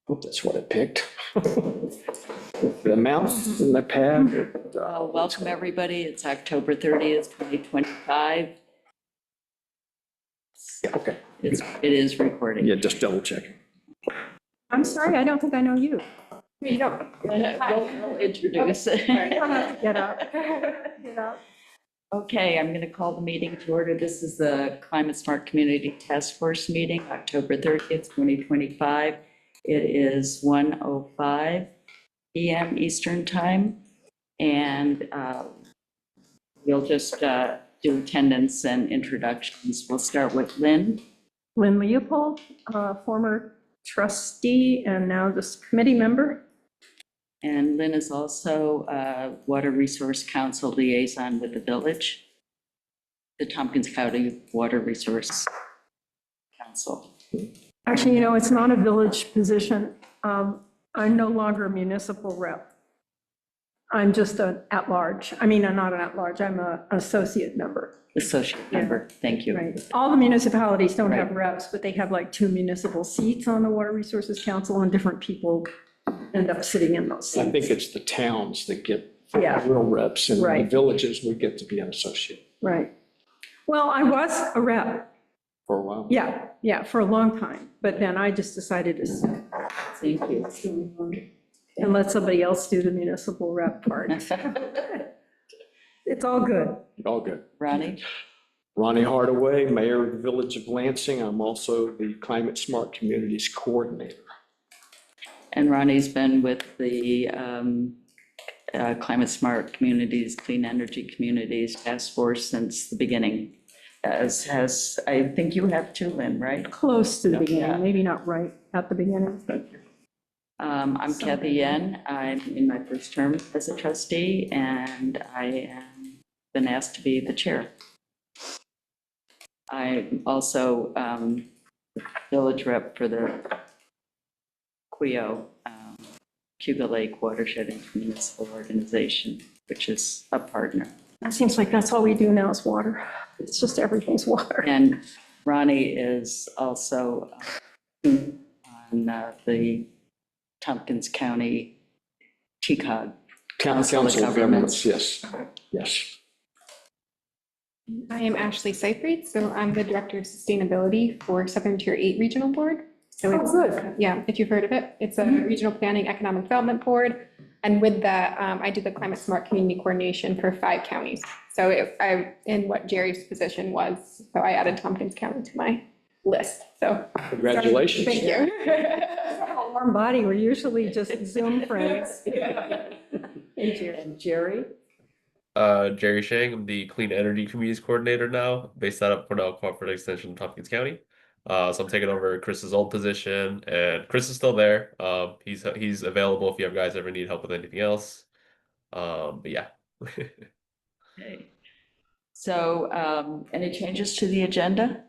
Hope that's what it picked. The mouse and the pad. Welcome, everybody. It's October 30th, 2025. Yeah, okay. It is recording. Yeah, just double checking. I'm sorry, I don't think I know you. You don't. We'll introduce it. Get up. Get up. Okay, I'm going to call the meeting to order. This is the Climate Smart Community Task Force meeting, October 30th, 2025. It is 1:05 p.m. Eastern Time, and we'll just do attendance and introductions. We'll start with Lynn. Lynn Leopold, former trustee and now just committee member. And Lynn is also Water Resource Council liaison with the village, the Tompkins County Water Resource Council. Actually, you know, it's not a village position. I'm no longer a municipal rep. I'm just an at-large. I mean, I'm not an at-large, I'm an associate member. Associate member, thank you. Right. All the municipalities don't have Right. reps, but they have like 2 municipal seats on the Water Resources Council, and different people end up sitting in those seats. I think it's the towns that get Yeah. real reps, and the Right. villages, we get to be an associate Right. Well, I was a rep. for a while. Yeah, for a long time, but then I just decided to Thank you. and let somebody else do the municipal rep part. It's all good. All good. Ronnie? Ronnie Hardaway, Mayor of the Village of Lansing. I'm also the Climate Smart Communities Coordinator. And Ronnie's been with the Climate Smart Communities, Clean Energy Communities Task Force since the beginning. As has, I think you have too, Lynn, right? Close to the Yeah. beginning, maybe not right at the beginning. I'm Kathy Yen. I'm in my first term as a trustee, and I am been asked to be the chair. I'm also village rep for the QUIO, Cuba Lake Watershed Municipal Organization, which is a partner. It seems like that's all we do now is water. It's just everything's water. And Ronnie is also on the Tompkins County TCOG. Council of Governments, yes, yes. I am Ashley Seyfried, so I'm the Director of Sustainability for Southern Tier 8 Regional Board. So it's, good. yeah, if you've heard of it, it's a Regional Planning Economic Development Board. And with that, I do the Climate Smart Community Coordination for 5 counties. So I'm in what Jerry's position was, so I added Tompkins County to my list, so. Congratulations. Thank you. A warm body, we're usually just Zoom friends. And Jerry? Jerry Shang, I'm the Clean Energy Communities Coordinator now, based out of Cornell Cooperative Extension in Tompkins County. So I'm taking over Chris's old position, and Chris is still there. He's available if you guys ever need help with anything else. But yeah. Okay. So any changes to the agenda?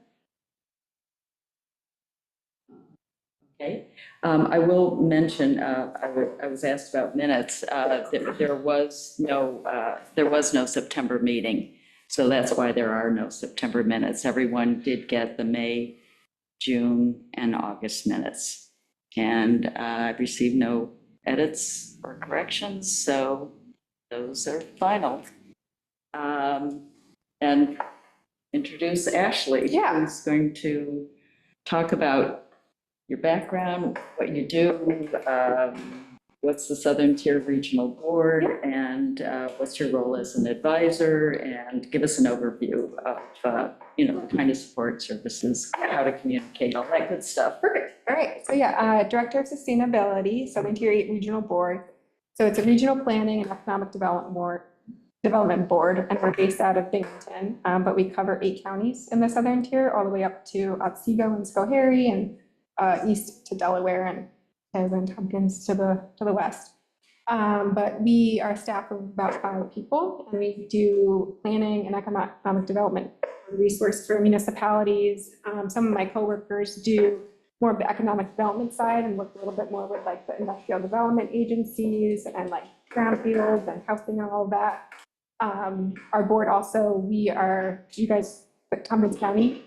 Okay. I will mention, I was asked about minutes. There was no September meeting. So that's why there are no September minutes. Everyone did get the May, June, and August minutes. And I've received no edits or corrections, so those are final. And introduce Ashley. Yeah. Who's going to talk about your background, what you do, what's the Southern Tier Regional Board, and what's your role as an advisor, and give us an overview of, the kind of support services, how to communicate, all that good stuff. Perfect. All right. So yeah, Director of Sustainability, Southern Tier 8 Regional Board. So it's a regional planning and economic development board, and we're based out of Binghamton, but we cover 8 counties in the Southern Tier, all the way up to Otsego and Schoharie, and east to Delaware, and Tompkins to the west. But we are a staff of about 5 people, and we do planning and economic development resource for municipalities. Some of my coworkers do more of the economic development side and work a little bit more with like the industrial development agencies and like brownfields and housing and all of that. Our board also, you guys, Tompkins County,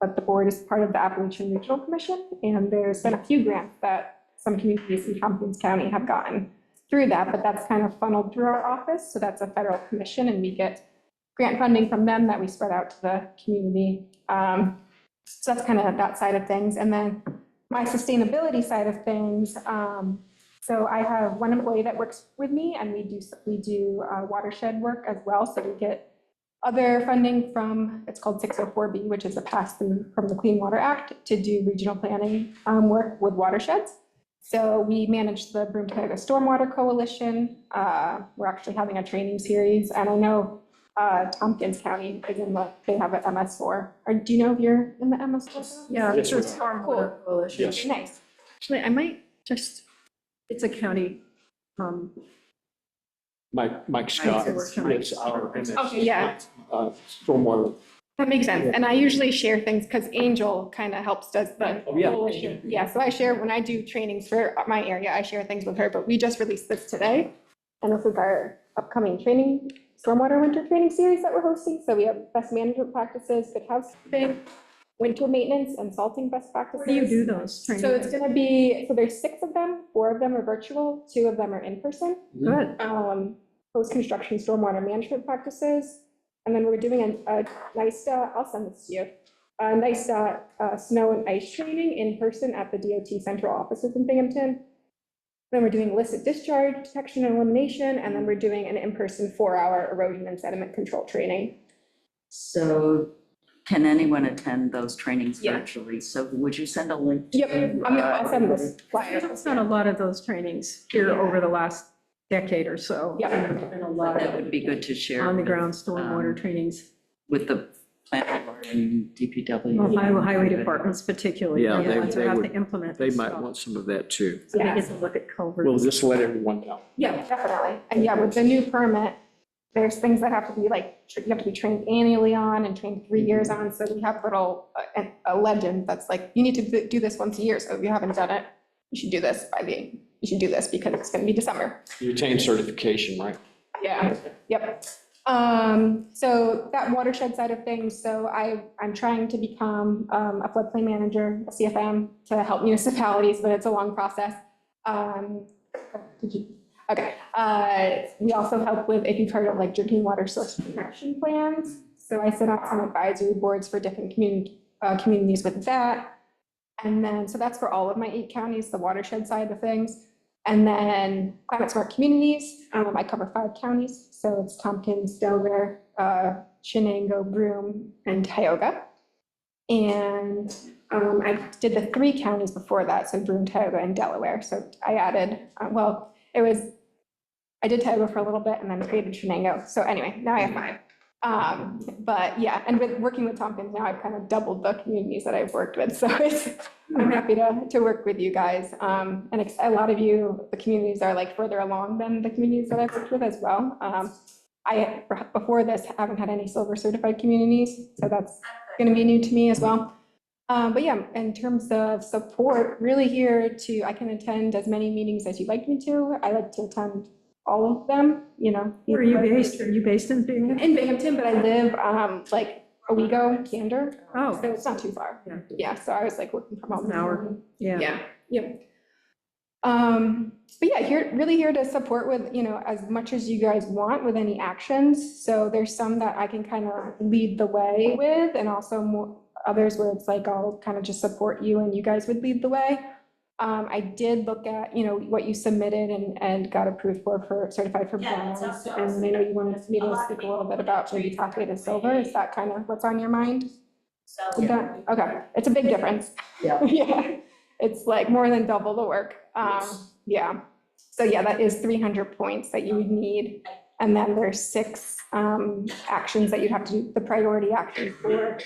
but the board is part of the Appalachian Regional Commission, and there's been a few grants that some communities in Tompkins County have gotten through that, but that's kind of funneled through our office. So that's a federal commission, and we get grant funding from them that we spread out to the community. So that's kind of that side of things. And then my sustainability side of things, so I have one employee that works with me, and we do watershed work as well. So we get other funding from, it's called 604B, which is a pass-through from the Clean Water Act to do regional planning work with watersheds. So we manage the Broome Tioga Stormwater Coalition. We're actually having a training series, and I know Tompkins County is they have an MS4. Do you know if you're in the MS4? Yeah, Yes, it's a we stormwater coalition. Yes. Nice. Actually, I might just, it's a county, Mike Scott Mike's is our MS, Okay, yeah. stormwater. That makes sense. And I usually share things because Angel kind of does the Oh, yeah. coalition. Yeah, so I share, when I do trainings for my area, I share things with her, but we just released this today. And this is our upcoming training, stormwater winter training series that we're hosting. So we have best management practices, good housekeeping, winter maintenance, and salting best practices. where do you do those trainings? So it's gonna be, so there's 6 of them, 4 of them are virtual, 2 of them are in person. Good. Post-construction stormwater management practices. And then we're doing a nice, I'll send this to you, a nice snow and ice training in person at the DOT central offices in Binghamton. Then we're doing illicit discharge detection and elimination, and then we're doing an in-person 4-hour erosion and sediment control training. So can anyone attend those trainings Yeah. virtually? So would you send a link? Yep, I'll send this flyer. I've done a lot of those trainings here over the last decade or so. Yeah. There's been a lot That would of be good to share. on-the-ground stormwater um, trainings. With the planning board and DPW. Well, highway departments particularly, Yeah, they're the ones they who have would- to implement They this might stuff. want some of that too. So they Yeah. get to look at We'll culverts. just let everyone know. Yeah, definitely. And yeah, with the new permit, there's things that have to be like, you have to be trained annually on and trained 3 years on. So we have a legend that's like, you need to do this once a year. So if you haven't done it, you should do this you should do this because it's going to be December. You attain certification, right? Yeah, yep. So that watershed side of things, so I'm trying to become a floodplain manager, a CFM, to help municipalities, but it's a long process. Okay, we also help with, if you've heard of like drinking water source protection plans. So I sit on some advisory boards for different communities with that. And then, so that's for all of my 8 counties, the watershed side of things. And then climate smart communities, I cover 5 counties. So it's Tompkins, Delaware, Shenango, Broome, and Tioga. And I did the 3 counties before that, so Broome, Tioga, and Delaware. So I added, I did Tioga for a little bit and then created Shenango. So anyway, now I have 5. But yeah, and with working with Tompkins now, I've kind of doubled the communities that I've worked with. So I'm happy to work with you guys. And a lot of you, the communities are like further along than the communities that I've worked with as well. Before this, haven't had any silver certified communities, so that's going to be new to me as well. But yeah, in terms of support, really here I can attend as many meetings as you'd like me to. I like to attend all of them, Where are you based? Are you based in Binghamton? in Binghamton, but I live like Owego, Candor, Oh, so it's not too far. Yeah. Yeah, so I was like working from home. An hour. Yeah. Yeah, yep. But yeah, really here to support with, as much as you guys want with any actions. So there's some that I can kind of lead the way with, and also more others where it's like, I'll kind of just support you and you guys would lead the way. I did look at, what you submitted and got approved for certified for bronze. And I know you wanted me to speak a little bit about maybe pathway to silver. Is that kind of what's on your mind? With that? Okay, it's a big difference. Yeah. Yeah, it's like more than double the work. Yeah. So yeah, that is 300 points that you would need. And then there's 6 actions that you'd have to do, the priority actions for.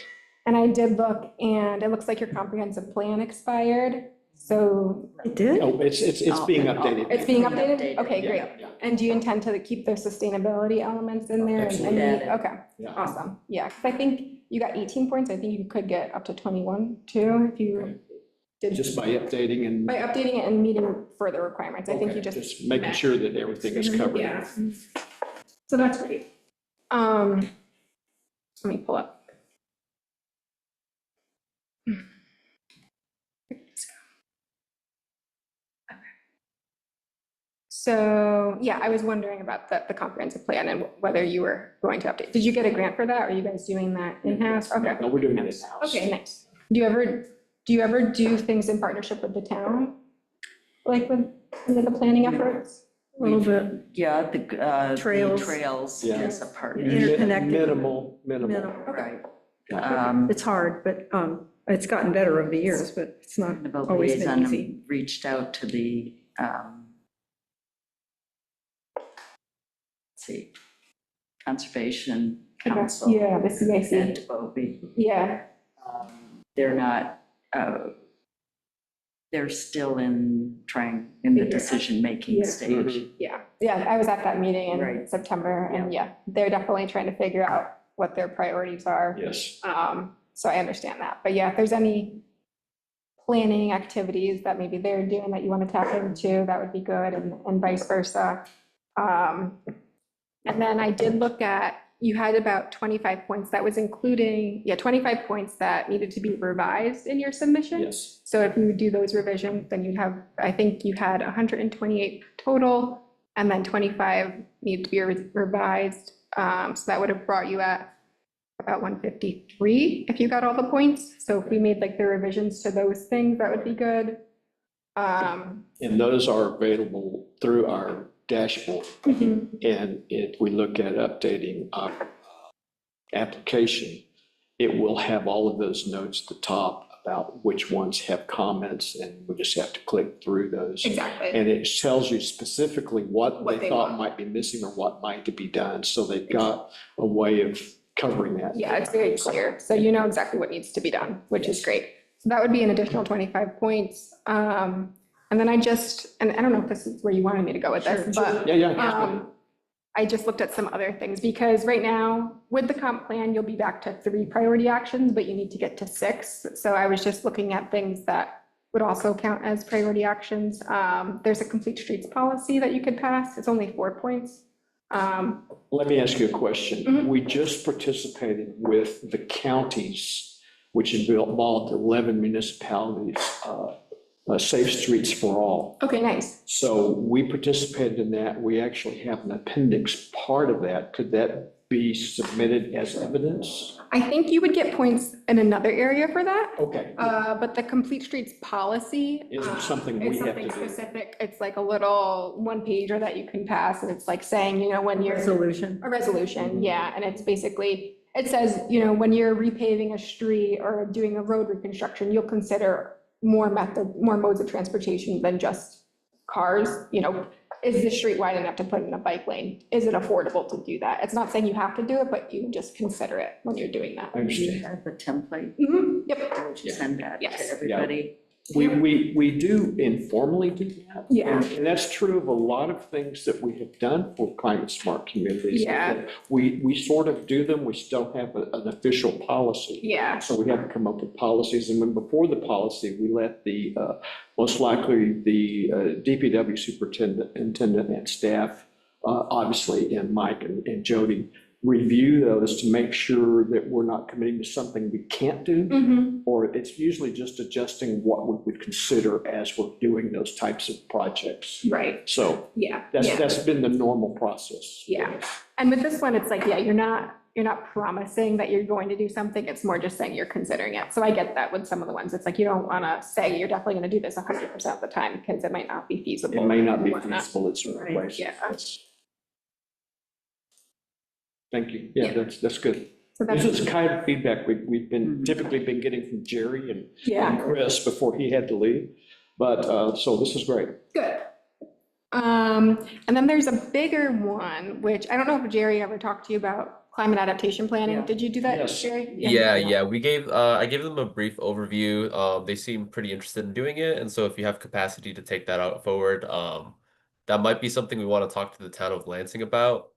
And I did look, and it looks like your comprehensive plan expired. So It did? Oh, it's being updated. it's being updated? Okay, Yeah, great. yeah. And do you intend to keep those sustainability elements in there? Absolutely. Okay, Yeah. awesome. Yeah, because I think you got 18 points. I think you could get up to 21 too if you did. Just by updating and. By updating it and meeting further requirements. I think Okay, you just. making sure that everything is covered. Yeah. So that's great. Let me pull up. So, yeah, I was wondering about the comprehensive plan and whether you were going to update. Did you get a grant for that? Are you guys doing that in-house? Okay. No, we're doing it in-house. Okay, nice. Do you ever do things in partnership with the town? Like with the planning efforts? A little bit. Yeah, the Trails. Trails Yeah. is a part. Interconnected. Minimal. Minimal. Right. Yeah. It's hard, but it's gotten better over the years, but it's not The always been liaison easy. reached out to the, let's see, Conservation Council. Yeah, the CIC. And Bobby. Yeah, They're not, they're still in the decision-making Yeah. stage. yeah, I was at that meeting in Right. September, and yeah, they're definitely trying to figure out what their priorities are. Yes. So I understand that, but yeah, if there's any planning activities that maybe they're doing that you want to tap into, that would be good, and vice versa. And then I did look at, you had about 25 points, that was including, 25 points that needed to be revised in your submission. Yes. So if you do those revisions, then you'd have, I think you had 128 total, and then 25 need to be revised. So that would have brought you at about 153 if you got all the points. So if we made like the revisions to those things, that would be good. And those are available through our dashboard. And if we look at updating our application, it will have all of those notes at the top about which ones have comments, and we just have to click through those. Exactly. And it tells you specifically what What they they thought want. might be missing or what might be done. So they've got a way of covering that. Yeah, it's very clear. So you know exactly what needs to be done, which is great. So that would be an additional 25 points. And then and I don't know if this is where you wanted me to go with this, but Yeah. I just looked at some other things, because right now, with the comp plan, you'll be back to 3 priority actions, but you need to get to 6. So I was just looking at things that would also count as priority actions. There's a complete streets policy that you could pass. It's only 4 points. Let me ask you a question. Mhm. We just participated with the counties, which involved 11 municipalities, Safe Streets for All. Okay, nice. So we participated in that. We actually have an appendix part of that. Could that be submitted as evidence? I think you would get points in another area for that. Okay. But the complete streets policy. Isn't something we It's have to something do. specific. It's like a little 1-pager that you can pass, and it's like saying, when you're. Resolution. A resolution, yeah, and it's basically, it says, when you're repaving a street or doing a road reconstruction, you'll consider more modes of transportation than just cars. Is the street wide enough to put in a bike lane? Is it affordable to do that? It's not saying you have to do it, but you just consider it when you're doing that. I You understand. have the template, Yep. would you send that Yes. to everybody? We do informally do that. Yeah. And that's true of a lot of things that we have done for climate smart communities. Yeah. We sort of do them, we still have an official policy. Yeah. So we have to come up with policies, and when before the policy, we let the, most likely the DPW superintendent and staff, obviously, and Mike and Jody, review those to make sure that we're not committing to something we can't do, or it's usually just adjusting what we would consider as we're doing those types of projects. Right, So yeah. that's been the normal process. Yeah. And with this one, it's like, you're not promising that you're going to do something. It's more just saying you're considering it. So I get that with some of the ones. It's like, you don't want to say you're definitely going to do this 100% of the time, because it might not be feasible. It may not be and whatnot. feasible in certain Right. places. Yeah. Thank you. Yeah, Yeah. that's good. So This that's, is the kind of feedback we've been typically been getting from Jerry and yeah, Chris before he had to leave. But, so this is great. good. And then there's a bigger one, which I don't know if Jerry ever talked to you about climate adaptation planning. Yeah. Did you do that, Yes. Jerry? Yeah, I gave them a brief overview. They seem pretty interested in doing it, and so if you have capacity to take that out forward, that might be something we want to talk to the town of Lansing about.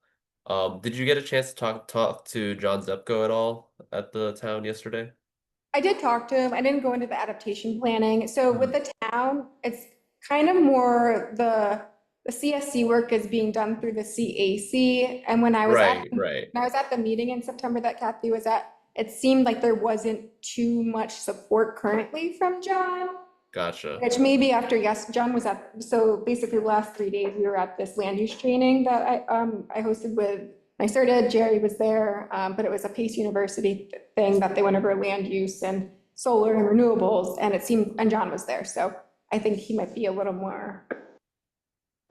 Did you get a chance to talk to John Zepko at all at the town yesterday? I did talk to him. I didn't go into the adaptation planning. So with the town, it's kind of more the CSC work is being done through the CAC. And when I was Right. when I was at the meeting in September that Kathy was at, it seemed like there wasn't too much support currently from John. Gotcha. Which maybe after, yes, John was at, so basically the last 3 days, we were at this land use training that I hosted with, I started, Jerry was there, but it was a Pace University thing that they went over land use and solar and renewables, and it seemed, and John was there, so I think he might be a little more,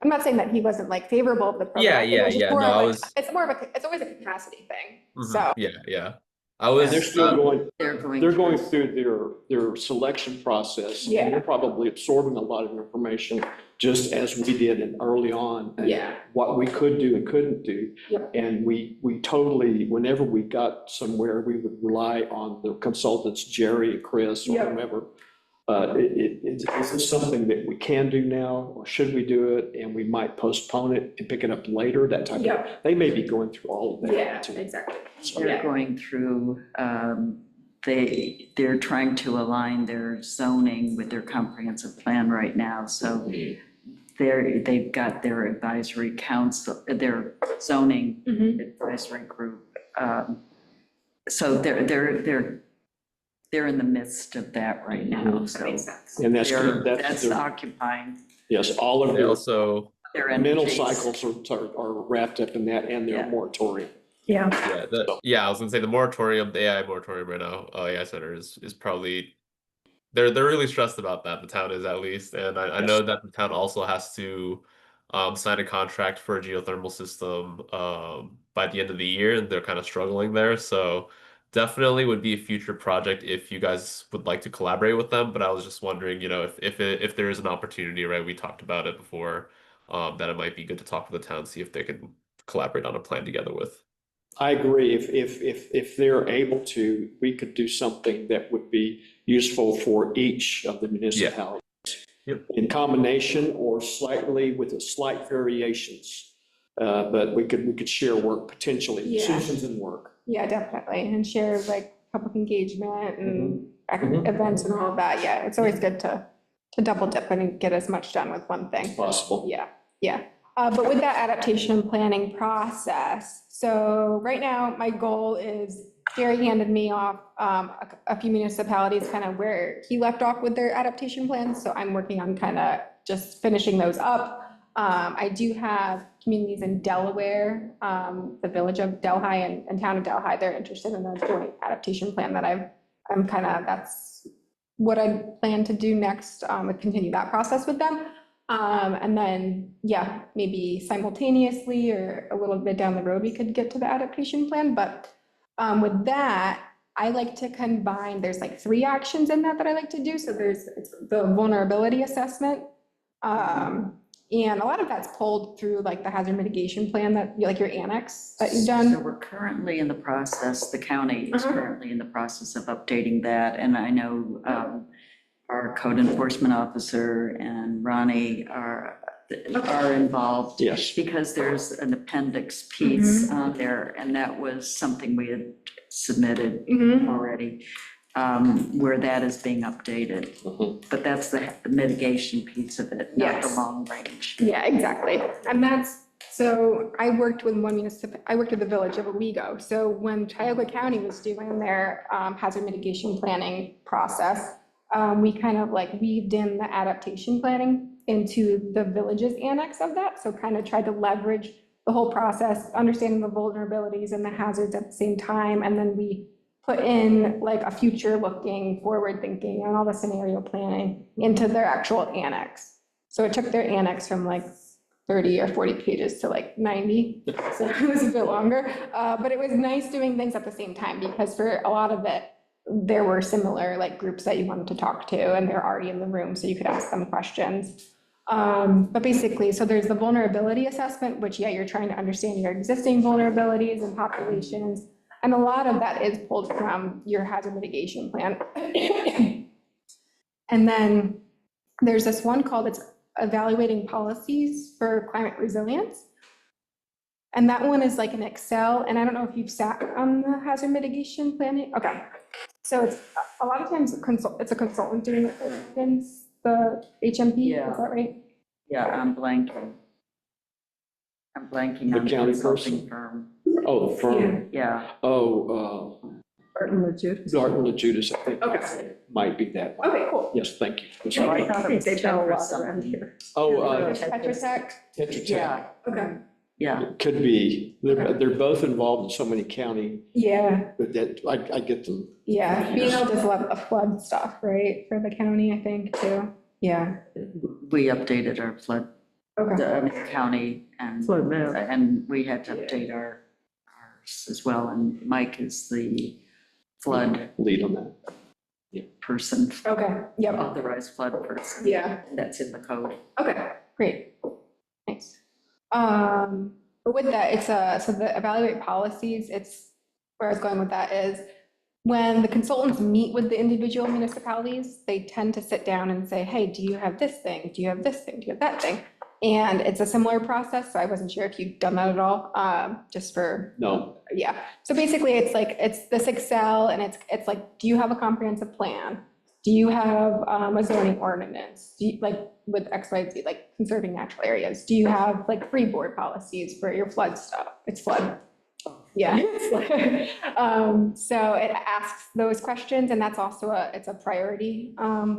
I'm not saying that he wasn't like favorable of the program. Yeah, I think yeah, it was just yeah. more No, of I a- was. It's more of a, it's always a capacity thing, Mhm. so. Yeah, yeah. I And they're was. still going, They're going. they're going through their selection process. Yeah. And they're probably absorbing a lot of information, just as we did in early on. And Yeah. what we could do and couldn't do. Yep. And we totally, whenever we got somewhere, we would rely on the consultants, Jerry and Chris or Yep. whomever. Is this something that we can do now, or should we do it? And we might postpone it and pick it up later, that type of, Yep. they may be going through all of that. Yeah, too. exactly. They're going through, they're trying to align their zoning with their comprehensive plan right now, so they've got their advisory council, their zoning Mhm. advisory group. So they're in the midst of that right now, so Makes sense. And that's, that's their- occupying yes, all of They their also. their mental energies. cycles are wrapped up in that and their Yeah. moratorium. Yeah, Yeah, I was gonna say the moratorium, the AI moratorium right now, AI Center is probably they're really stressed about that. The town is at least, and I know that the town also has to sign a contract for a geothermal system by the end of the year, and they're kind of struggling there. So definitely would be a future project if you guys would like to collaborate with them. But I was just wondering, if there is an opportunity, right? We talked about it before, that it might be good to talk with the town, see if they can collaborate on a plan together with. I agree. If they're able to, we could do something that would be useful for each of the municipalities. Yep. In combination or slightly with slight variations. But we could share work potentially, Yeah. decisions and work. Yeah, definitely, and share like public engagement and Mhm. events and all of that, yeah, it's always good to double dip and get as much done with one thing. Possible. Yeah, yeah. But with that adaptation and planning process, so right now, my goal is, Jerry handed me off a few municipalities, kind of where he left off with their adaptation plans, so I'm working on kind of just finishing those up. I do have communities in Delaware, the village of Delhi and town of Delhi, they're interested in a joint adaptation plan that that's what I plan to do next, continue that process with them. And then, yeah, maybe simultaneously or a little bit down the road, we could get to the adaptation plan. But with that, I like to combine, there's like 3 actions in that I like to do. So it's the vulnerability assessment. And a lot of that's pulled through like the hazard mitigation plan that, like your annex that you've So done. we're currently in the process, the county is Uh-huh. currently in the process of updating that, and I know our code enforcement officer and Ronnie are involved. Yes. Because there's an appendix piece on there, and that was something we had submitted Mhm. already, where that is being updated. Mhm. But that's the mitigation piece of it, not the Yes. long range. Yeah, exactly. And so I worked with I worked with the village of Owego. So when Cuyahoga County was doing their hazard mitigation planning process, we kind of like weaved in the adaptation planning into the village's annex of that. So kind of tried to leverage the whole process, understanding the vulnerabilities and the hazards at the same time. And then we put in like a future looking, forward thinking and all the scenario planning into their actual annex. So it took their annex from like 30 or 40 pages to like 90. So it was a bit longer, but it was nice doing things at the same time because for a lot of it, there were similar like groups that you wanted to talk to and they're already in the room, so you could ask them questions. But basically, so there's the vulnerability assessment, which, yeah, you're trying to understand your existing vulnerabilities and populations. And a lot of that is pulled from your hazard mitigation plan. And then there's this one called, it's evaluating policies for climate resilience. And that one is like an Excel, and I don't know if you've sat on the hazard mitigation planning. Okay. So it's a lot of times it's a consultant doing it for the HMP, Yeah. is that right? Yeah, I'm blanking The on the county consulting person? firm. Oh, the firm. Yeah, Oh, Barton Legit. Darton and Judas, I think, Okay. might be that one. Okay, cool. Yes, thank you. Oh, I thought it was They've got a Jeff or lot something. around here. Oh, Tetra Tech? Tetra Tech. Yeah, Okay. yeah. Could be. They're both involved in so many county, Yeah, but that, I get them. yeah. BNL does a lot of flood stuff, right, for the county, I think, too. Yeah. We updated our flood, Okay. I mean, county and, Flood map. and we had to update ours as well. And Mike is the flood Lead on that. person, Okay, yep, authorized flood person. yeah. That's in the code. Okay, great. Nice. But with that, it's so the evaluate policies, it's, where I was going with that is, when the consultants meet with the individual municipalities, they tend to sit down and say, hey, do you have this thing? Do you have this thing? Do you have that thing? And it's a similar process, so I wasn't sure if you've done that at all, just for, No, yeah. So basically, it's like, it's this Excel, and it's like, do you have a comprehensive plan? Do you have a zoning ordinance? Do you, like, with X, Y, Z, like conserving natural areas? Do you have like free board policies for your flood stuff? It's flood. Yeah. So it asks those questions, and that's also it's a priority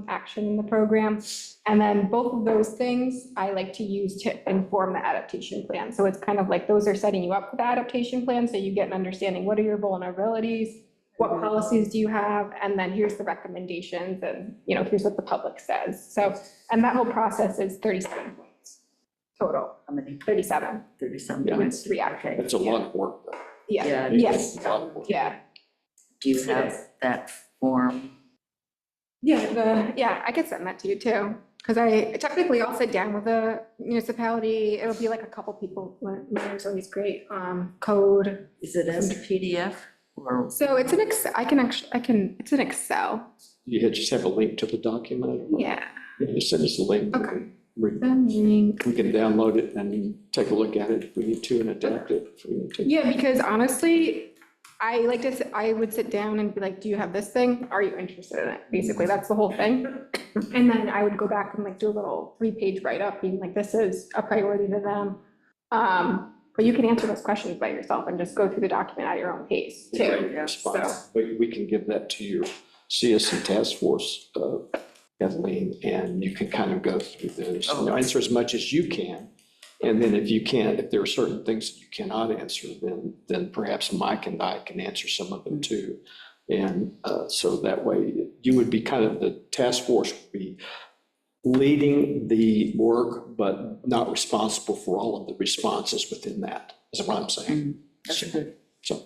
action in the program. And then both of those things I like to use to inform the adaptation plan. So it's kind of like those are setting you up for the adaptation plan, so you get an understanding, what are your vulnerabilities? What policies do you have? And then here's the recommendations, and, you know, here's what the public says. So, and that whole process is 37 points total, How many? 37, 37 Yeah. points. 3 actions. that's a lot of work, though. Yeah, Yeah, it yes, It's a lot of work. yeah. Do you have that form? Yeah, I could send that to you too. Because I technically I'll sit down with a municipality. It'll be like a couple people. Mayor's always great. Code. Is it as a PDF or? So it's an Excel. It's an Excel. You just have a link to the document? Yeah. Yeah, just send us a link. Okay. We we can download it and take a look at it if we need to and adapt it if we need to. Yeah, because honestly, I would sit down and be like, do you have this thing? Are you interested in it? Basically, that's the whole thing. And then I would go back and like do a little 3-page write-up being like, this is a priority to them. But you can answer those questions by yourself and just go through the document at your own pace too. Great response. We can give that to your CSC task force, Kathleen, and you can kind of go through those, you know, answer as much as you can. And then if you can't, if there are certain things that you cannot answer, then perhaps Mike and I can answer some of them too. And so that way you would be kind of, the task force would be leading the work, but not responsible for all of the responses within that, is what I'm saying. That's a good. So,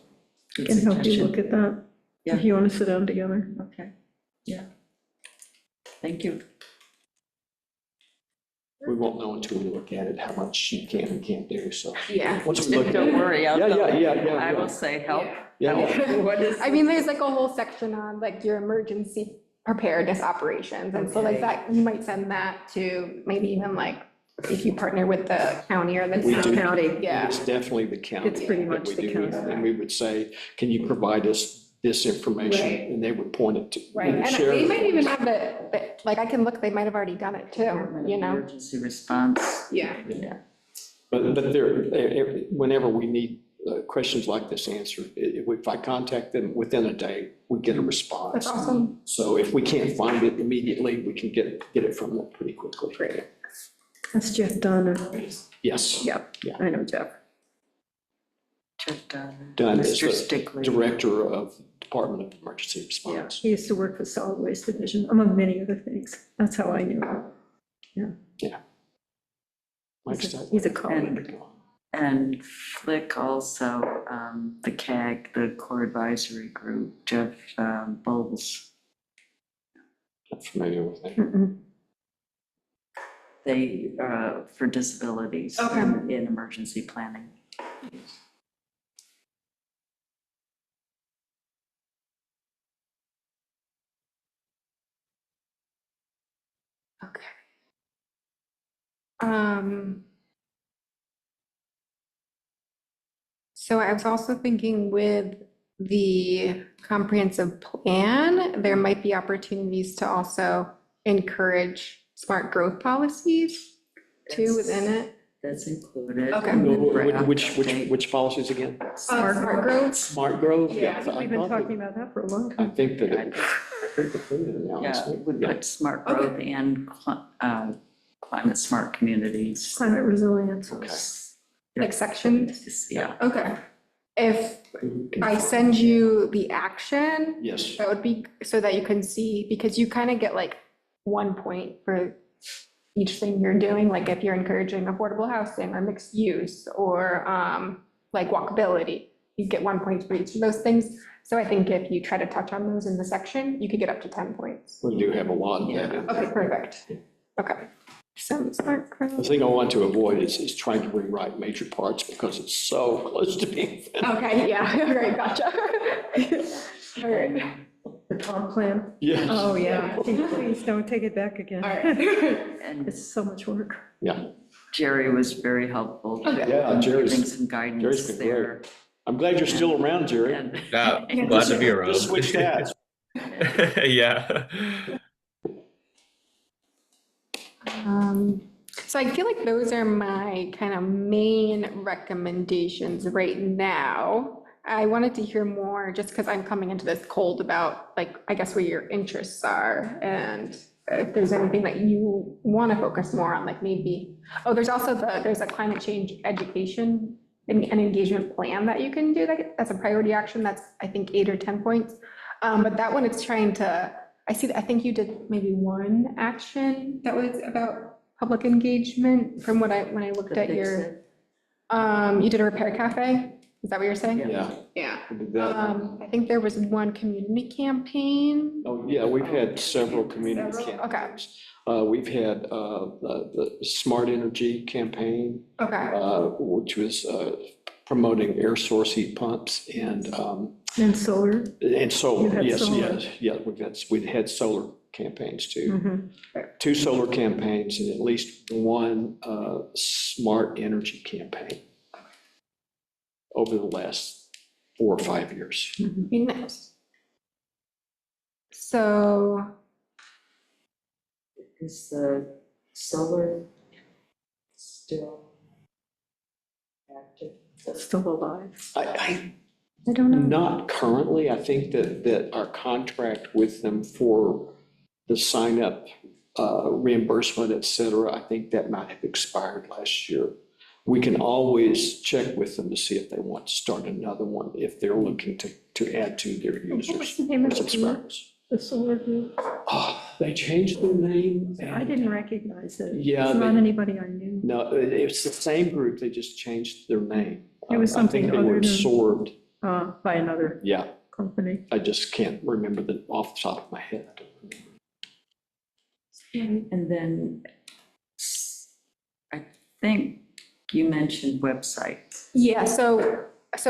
good Can help you suggestion. look at that, Yeah. if you want to sit down together. Okay, yeah. Thank you. we won't know until we look at it, how much you can and can't do, so. Yeah. Once we look at Don't it. worry, I'll Yeah, go. yeah. I will say help. Yeah. Help. What is? I mean, there's like a whole section on like your emergency preparedness operations. And so like Okay. that, you might send that to maybe even like, if you partner with the county or the We do. county. Yeah. It's definitely the county. It's pretty that much we the do. county. And we would say, can you provide us this information? Right. And they would point it to. Right, and share they it. might even have like I can look, they might have already done it too, you know? Emergency response. Yeah. Yeah. But there, whenever we need questions like this answered, if I contact them within a day, we get a response. That's awesome. So if we can't find it immediately, we can get it from them pretty quickly. Great. That's Jeff Dunn. Yes. Yep, Yeah. I know Jeff. Jeff Dunn. Dunn is Mr. the Stickley. Director of Department of Emergency Yeah, Response. he used to work for Solid Waste Division, among many other things. That's how I knew him. Mike's done- He's a colleague. And Flick also, the CAG, the Core Advisory Group, Jeff Bowles, Not familiar with that. Mm-mm. they, for disabilities Okay. in emergency planning. Okay. So I was also thinking with the comprehensive plan, there might be opportunities to also encourage smart growth policies too within it. That's included. Okay. in the draft update. Which policies again? Smart growth. Smart growth? Yeah, I We've been thought that- talking about that for a long I time. think that, I it- think- I think the now, Yeah, isn't it? would Yeah. put smart growth and climate smart communities. Climate resilience. Okay. Like sections? Yeah. Okay. If I send you the action, Yes, that would be so that you can see, because you kind of get like 1 point for each thing you're doing, like if you're encouraging affordable housing or mixed use or like walkability, you get 1 point for each of those things. So I think if you try to touch on those in the section, you could get up to 10 points. we do have a lot of that. in there. Okay, perfect. Okay. So smart The growth. thing I want to avoid is trying to rewrite major parts because it's so close to being finished. Okay, yeah, all right, gotcha. All right. The comp plan. Yes. Oh, yeah. Please don't take it back again. All right. And It's so much work. Yeah, Jerry was very helpful. Okay. Yeah, Jerry's- Giving some Jerry's guidance been there. I'm glad you're still around, Jerry. And- Yeah, glad to be around. Just switched hats. Yeah. So I feel like those are my kind of main recommendations right now. I wanted to hear more just because I'm coming into this cold about like, I guess what your interests are and if there's anything that you want to focus more on, like maybe, oh, there's also there's a climate change education and an engagement plan that you can do. That's a priority action. That's, I think, 8 or 10 points. But that one, it's trying to, I think you did maybe one action that was about public engagement from when I looked at your, you did a repair cafe? Is that what you're saying? Yeah. Yeah. we did that. I think there was one community campaign. Oh, yeah, we've had several community Several? Okay. campaigns. We've had the Smart Energy campaign, Okay, which was promoting air source heat pumps and solar. solar. You had Yes, solar. yes, yeah, we've had solar campaigns too. Mhm. 2 solar campaigns and at least 1 smart energy campaign over the last 4 or 5 years. be nice. So, Is the solar still active? Still alive. I I don't know. Not currently. I think that our contract with them for the sign up reimbursement, et cetera, I think that might have expired last year. We can always check with them to see if they want to start another one, if they're looking to add to their What's users. the name of or the group? subscribers. The solar group? Oh, they changed their name. I didn't recognize it. Yeah, It's not they- anybody I knew. No, it's the same group. They just changed their name. It was I think something they were other than- absorbed. By another Yeah, company. I just can't remember the off the top of my head. I don't remember. And then I think you mentioned websites. yeah, so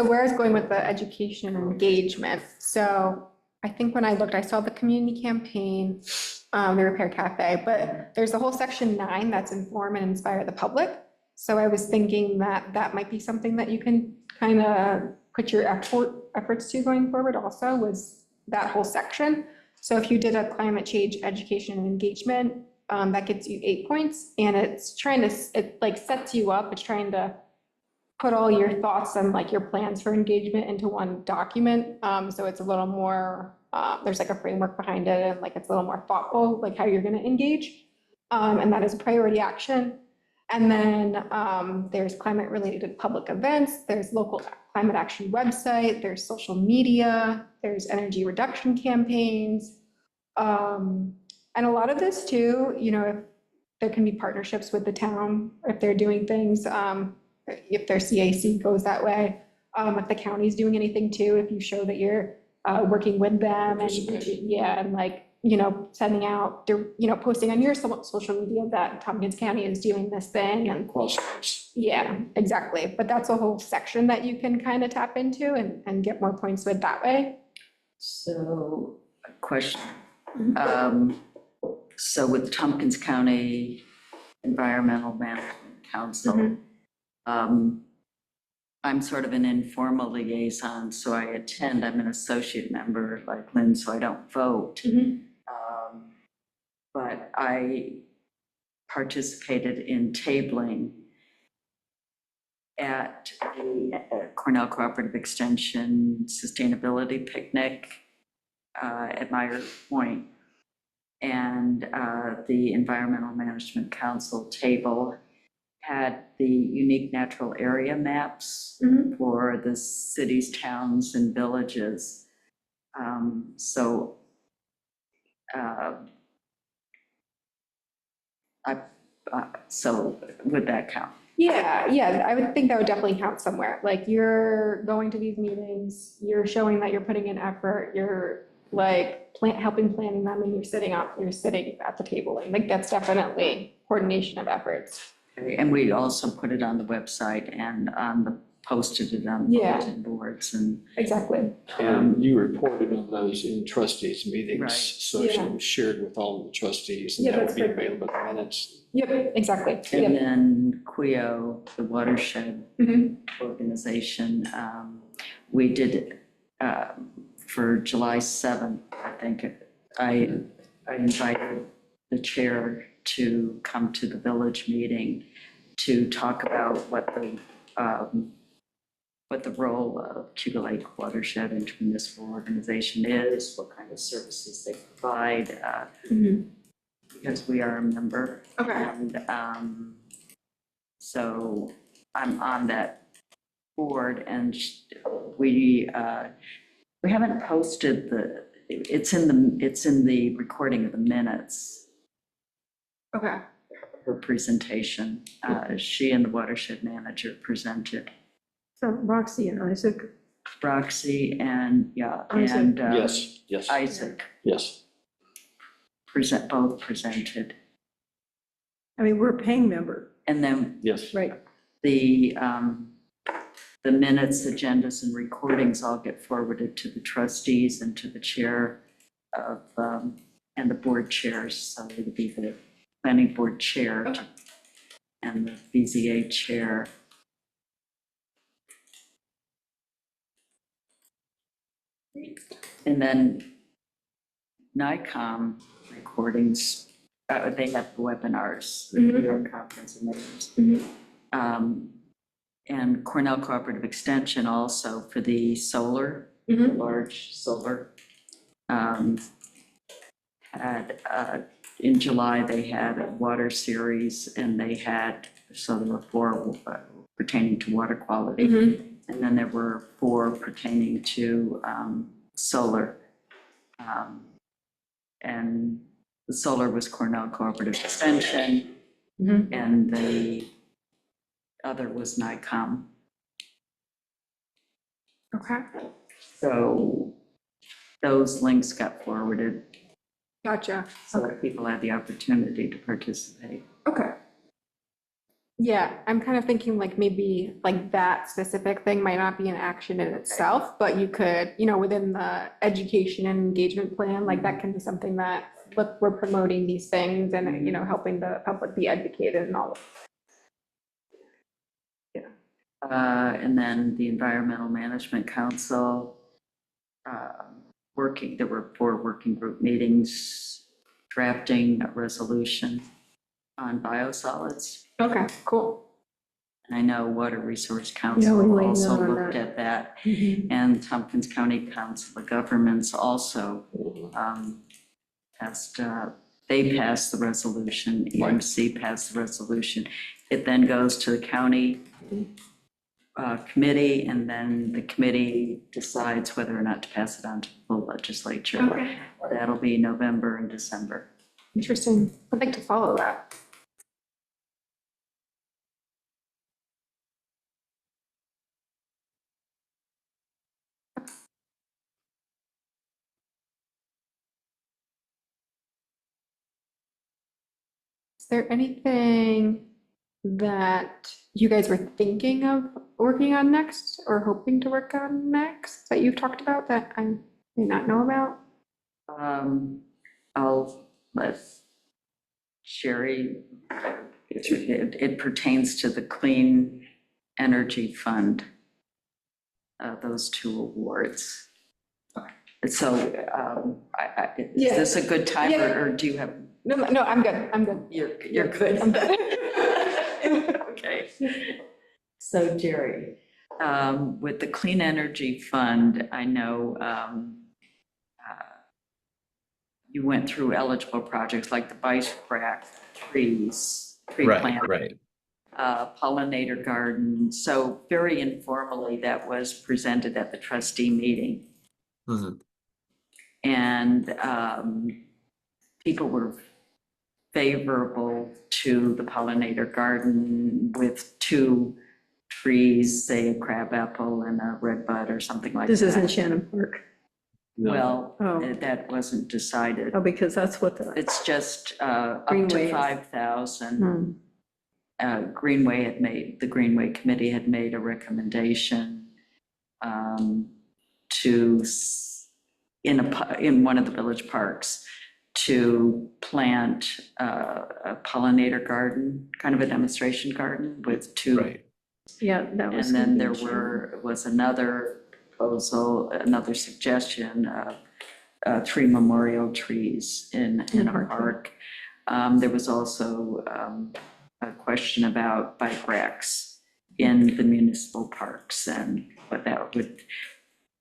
where I was going with the education and engagement, so I think when I looked, I saw the community campaign, the repair cafe, but there's a whole section 9 that's inform and inspire the public. So I was thinking that that might be something that you can kind of put your efforts to going forward also, was that whole section. So if you did a climate change education and engagement, that gets you 8 points, and it's trying to, it like sets you up, it's trying to put all your thoughts and like your plans for engagement into one document. So it's a little more, there's like a framework behind it, and like it's a little more thoughtful, like how you're gonna engage. And that is a priority action. And then there's climate related public events, there's local climate action website, there's social media, there's energy reduction campaigns. And a lot of this too, you know, if there can be partnerships with the town, if they're doing things, if their CAC goes that way, if the county's doing anything too, if you show that you're working with them and, yeah, and like, you know, sending out, you know, posting on your social media that Tompkins County is doing this thing and Crossroads. yeah, exactly. But that's a whole section that you can kind of tap into and get more points with that way. So, a question. So with Tompkins County Environmental Management Council, I'm sort of an informal liaison, so I attend. I'm an associate member like Lynn, so I don't vote. But I participated in tabling at the Cornell Cooperative Extension Sustainability Picnic at Meyer Point. And the Environmental Management Council table had the unique natural area maps for the cities, towns, and villages. So so would that count? Yeah, I would think that would definitely count somewhere. Like you're going to these meetings, you're showing that you're putting in effort, you're like helping planning them, and you're sitting at the table. And like that's definitely coordination of efforts. And we also put it on the website and posted it on Yeah. bulletin boards and. Exactly. And you reported on those in trustees meetings, Right. so it was shared with all the trustees, and Yeah, that would that's be great. available in minutes. Yep, exactly. And Yep. then QEO, the watershed Mhm. organization, we did, for July 7th, I think, I invited the chair to come to the village meeting to talk about what the role of Cuba Lake Watershed Intermunicipal Organization is, what kind of services they provide, Mhm. because we are a member. Okay. And so I'm on that board, and we haven't posted it's in the recording of the minutes, Okay. her presentation. She and the watershed manager presented. So Roxy and Isaac, Roxy and, Isaac. and Yes, Isaac yes. both presented. I mean, we're a paying member, And then Yes. right? the minutes, agendas, and recordings all get forwarded to the trustees and to the chair of, and the board chairs. So it would be the planning board chair and the BZA chair. And then NICOM recordings, they have webinars, the New York Conference of Mayors. And Cornell Cooperative Extension also for the solar, large solar. Had, in July, they had a water series, and they had, so there were 4 pertaining to water quality. And then there were 4 pertaining to solar. And the solar was Cornell Cooperative Extension, and the other was NICOM. Okay. So those links got forwarded, Gotcha. so that people had the opportunity to participate. Okay. Yeah, I'm kind of thinking like maybe like that specific thing might not be an action in itself, but you could, within the education and engagement plan, like that can be something that, look, we're promoting these things and, helping the public be educated and all of And then the Environmental Management Council, there were 4 working group meetings, drafting a resolution on biosolids. that. Okay, cool. And I know Water Resource Yeah, we Council weighed in also on looked that. at that. And Tompkins County Council of Governments also they passed the resolution, EMC passed the resolution. It then goes to the county committee, and then the committee decides whether or not to pass it on to the full legislature. Okay. That'll be November and December. Interesting. I'd like to follow that. Is there anything that you guys were thinking of working on next or hoping to work on next that you've talked about that I may not know about? I'll let Sherry, it pertains to the Clean Energy Fund, those 2 awards. So is Yeah. this a good time, Yeah. or do you have? No, I'm good. I'm good. You're good. I'm good. Okay. So Jerry, with the Clean Energy Fund, I know you went through eligible projects like the bike rack, trees, tree Right, plant, right. pollinator garden. So very informally, that was presented at the trustee meeting. Mhm. And people were favorable to the pollinator garden with 2 trees, say a crabapple and a red bud or something like that. This isn't Shannon Park. No. Well, Oh. that wasn't decided. Oh, because that's what the, It's just up Greenway to is. 5,000. Greenway had made, the Greenway Committee had made a recommendation to, in one of the village parks, to plant a pollinator garden, kind of a demonstration garden with 2. Right. yeah, that was. And then gonna there be was another proposal, another suggestion of 3 memorial trees in a park. There was also a question about bike racks in the municipal parks and what that would,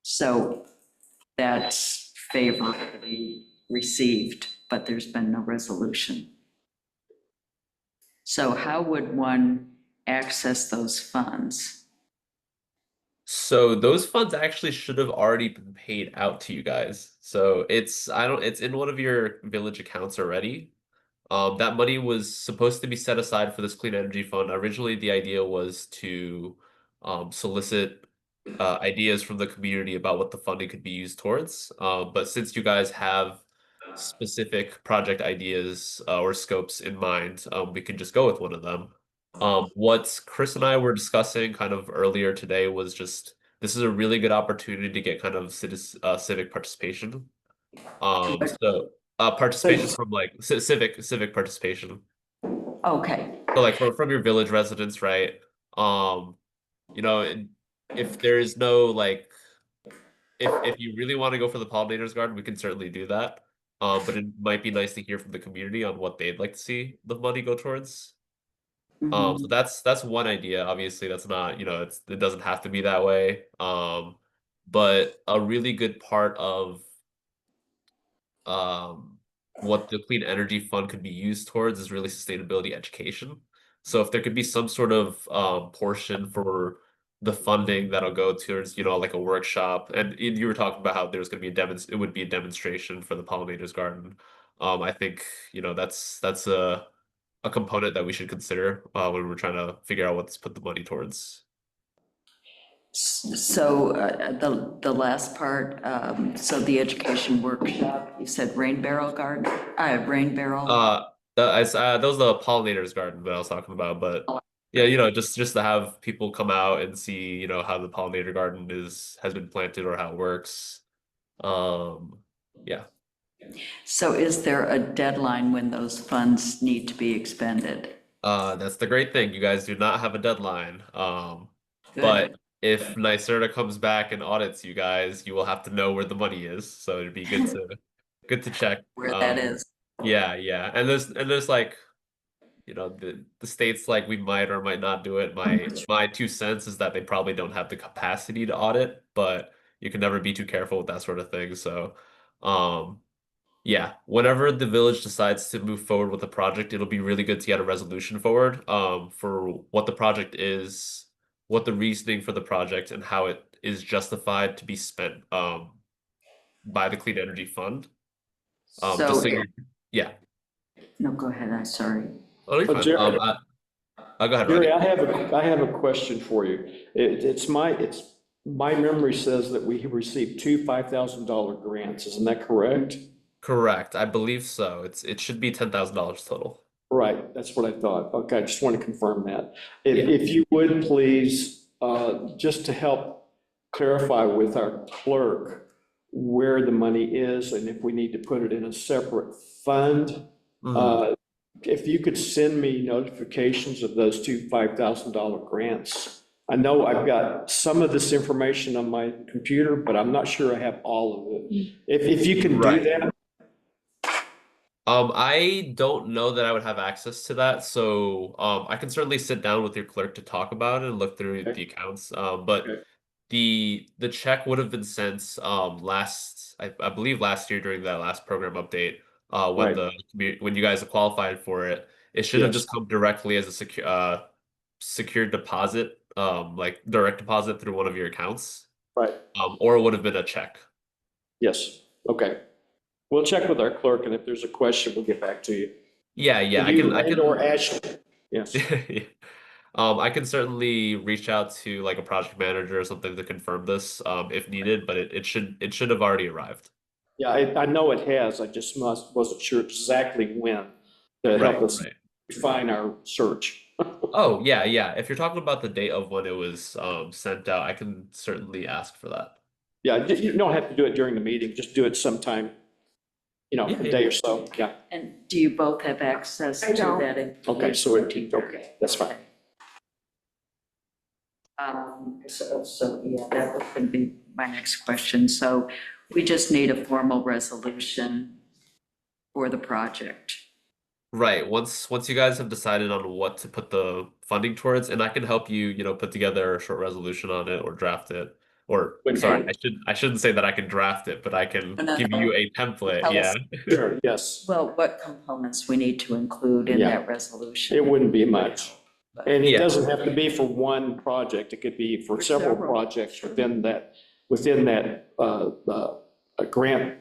so that's favorably received, but there's been no resolution. So how would one access those funds? So those funds actually should have already been paid out to you guys. So it's in one of your village accounts already. That money was supposed to be set aside for this clean energy fund. Originally, the idea was to solicit ideas from the community about what the funding could be used towards. But since you guys have specific project ideas or scopes in mind, we can just go with one of them. What Chris and I were discussing kind of earlier today was just this is a really good opportunity to get kind of civic participation. So participation Thanks. from like civic participation. Okay, So like from your village residents, right? Um, and if there is no like if you really want to go for the pollinators garden, we can certainly do that. But it might be nice to hear from the community on what they'd like to see the money go towards. So that's one idea. Obviously, that's not, it doesn't have to be that way. But a really good part of um what the clean energy fund could be used towards is really sustainability education. So if there could be some sort of portion for the funding that'll go towards, like a workshop, and you were talking about how there's going to be it would be a demonstration for the pollinators garden. I think, that's a component that we should consider when we're trying to figure out what to put the money towards. so the last part, so the education workshop, you said rain barrel garden, rain barrel. Those are the pollinators garden that I was talking about, but yeah, just to have people come out and see, how the pollinator garden has been planted or how it works. Yeah. So is there a deadline when those funds need to be expended? That's the great thing. You guys do not have a deadline. Good. But if NYSERDA comes back and audits you guys, you will have to know where the money is. So it'd be good to check. Where that is. Yeah, yeah. And there's like, the states like we might or might not do it. My 2 cents is that they probably don't have the capacity to audit, but you can never be too careful with that sort of thing. So, yeah, whenever the village decides to move forward with the project, it'll be really good to get a resolution forward, for what the project is, what the reasoning for the project, and how it is justified to be spent, by the Clean Energy Fund. Just so So, yeah. no, go ahead, I'm sorry. Oh, you're fine. Jerry, Go ahead, Jerry, Rodney. I have a question for you. It's my memory says that we received 2 $5,000 grants. Isn't that correct? Correct. I believe so. It should be $10,000 total. Right, that's what I thought. Okay, I just want to confirm that. Yeah. If you would please, just to help clarify with our clerk where the money is and if we need to put it in a separate fund. If you could send me notifications of those 2 $5,000 grants. I know I've got some of this information on my computer, but I'm not sure I have all of it. If you can do Right. that, I don't know that I would have access to that, so I can certainly sit down with your clerk to talk about it and look through Okay. the accounts. But Okay. the check would have been sent last I believe last year during that last program update when Right. the when you guys qualified for it. It should have Yes. just come directly as a secure deposit, like direct deposit through one of your accounts, Right. or it would have been a check. Yes. Okay. We'll check with our clerk, and if there's a question, we'll get back to you. Yeah, yeah, And you and or Ashley. Yes. I can certainly reach out to like a project manager or something to confirm this, if needed, but it should have already arrived. Yeah, I know it has. I just wasn't sure exactly when to help Right, us right. refine our search. Oh, yeah, yeah. If you're talking about the date of when it was sent out, I can certainly ask for that. Yeah, you don't have to do it during the meeting. Just do it sometime, Yeah, a yeah. day or so. Yeah. And do you both have access I to don't. that Okay, so information? okay, that's fine. So yeah, that would be my next question. So we just need a formal resolution for the project. Right. Once you guys have decided on what to put the funding towards, and I can help you, put together a short resolution on it or draft it. Or sorry, Okay. I shouldn't say that I can draft it, but I can No, no, give no. you a template. Tell Yeah. us, Sure, yes. well, what components we need to include in Yeah. that resolution. It wouldn't be much. And it Yeah. doesn't have to be for one project. It could be for For several several. projects within that grant